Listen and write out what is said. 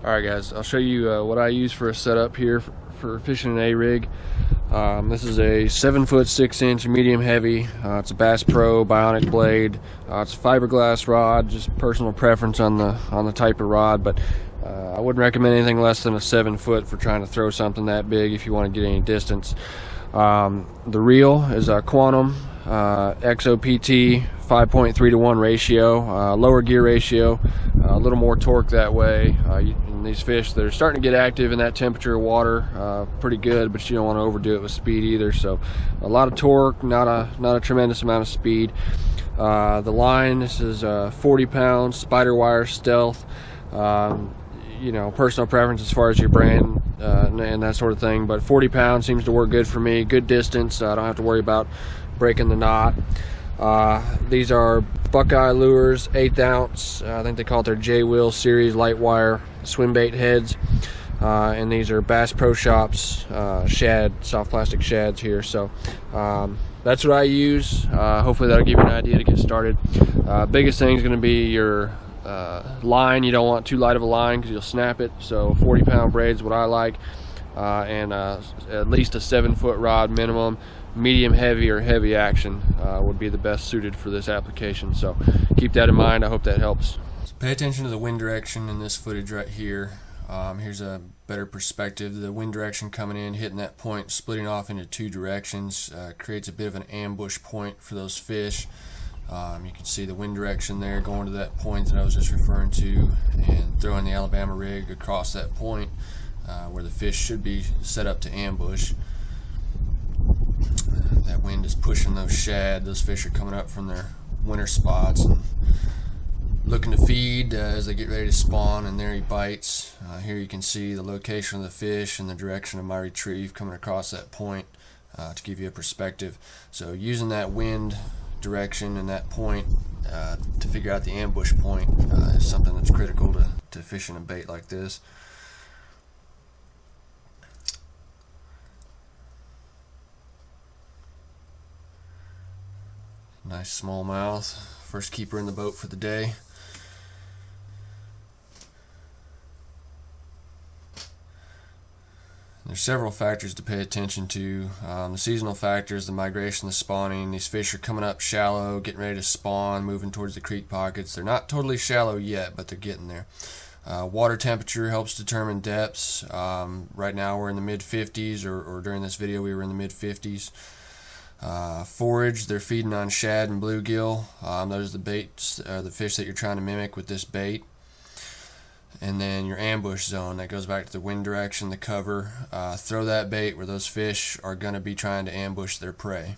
Alright guys, I'll show you what I use for a setup here for fishing an A-rig. This is a 7-foot 6-inch medium heavy. It's a Bass Pro Bionic blade. It's a fiberglass rod, just personal preference on the type of rod, but I wouldn't recommend anything less than a 7-foot for trying to throw something that big if you want to get any distance. The reel is a Quantum XOPT 5.3 to 1 ratio, lower gear ratio, a little more torque that way. And these fish, they're starting to get active in that temperature of water, pretty good, but you don't want to overdo it with speed either. So a lot of torque, not a tremendous amount of speed. The line, this is 40 pounds spider wire stealth. You know, personal preference as far as your brand and that sort of thing, but 40 pounds seems to work good for me. Good distance, I don't have to worry about breaking the knot. These are Buckeye Lures 1/8 ounce, I think they call it their J-Wheel series light wire swim bait heads, and these are Bass Pro Shops shad, soft plastic shads here. So that's what I use. Hopefully that'll give you an idea to get started. Biggest thing is going to be your line. You don't want too light of a line because you'll snap it, so 40-pound braid is what I like, and at least a 7-foot rod minimum. Medium heavy or heavy action would be the best suited for this application, so keep that in mind. I hope that helps. So pay attention to the wind direction in this footage right here. Here's a better perspective. The wind direction coming in, hitting that point, splitting off into two directions, creates a bit of an ambush point for those fish. You can see the wind direction there going to that point that I was just referring to, and throwing the Alabama rig across that point where the fish should be set up to ambush. That wind is pushing those shad. Those fish are coming up from their winter spots and looking to feed as they get ready to spawn, and there he bites. Here you can see the location of the fish and the direction of my retrieve coming across that point to give you a perspective. So using that wind direction and that point to figure out the ambush point is something that's critical to fishing a bait like this. Nice smallmouth, first keeper in the boat for the day. There's several factors to pay attention to. The seasonal factors, the migration, the spawning. These fish are coming up shallow, getting ready to spawn, moving towards the creek pockets. They're not totally shallow yet, but they're getting there. Water temperature helps determine depths. Right now we're in the mid-50s, or during this video we were in the mid-50s. Forage, they're feeding on shad and bluegill. Those are the baits, the fish that you're trying to mimic with this bait. And then your ambush zone, that goes back to the wind direction, the cover. Throw that bait where those fish are going to be trying to ambush their prey.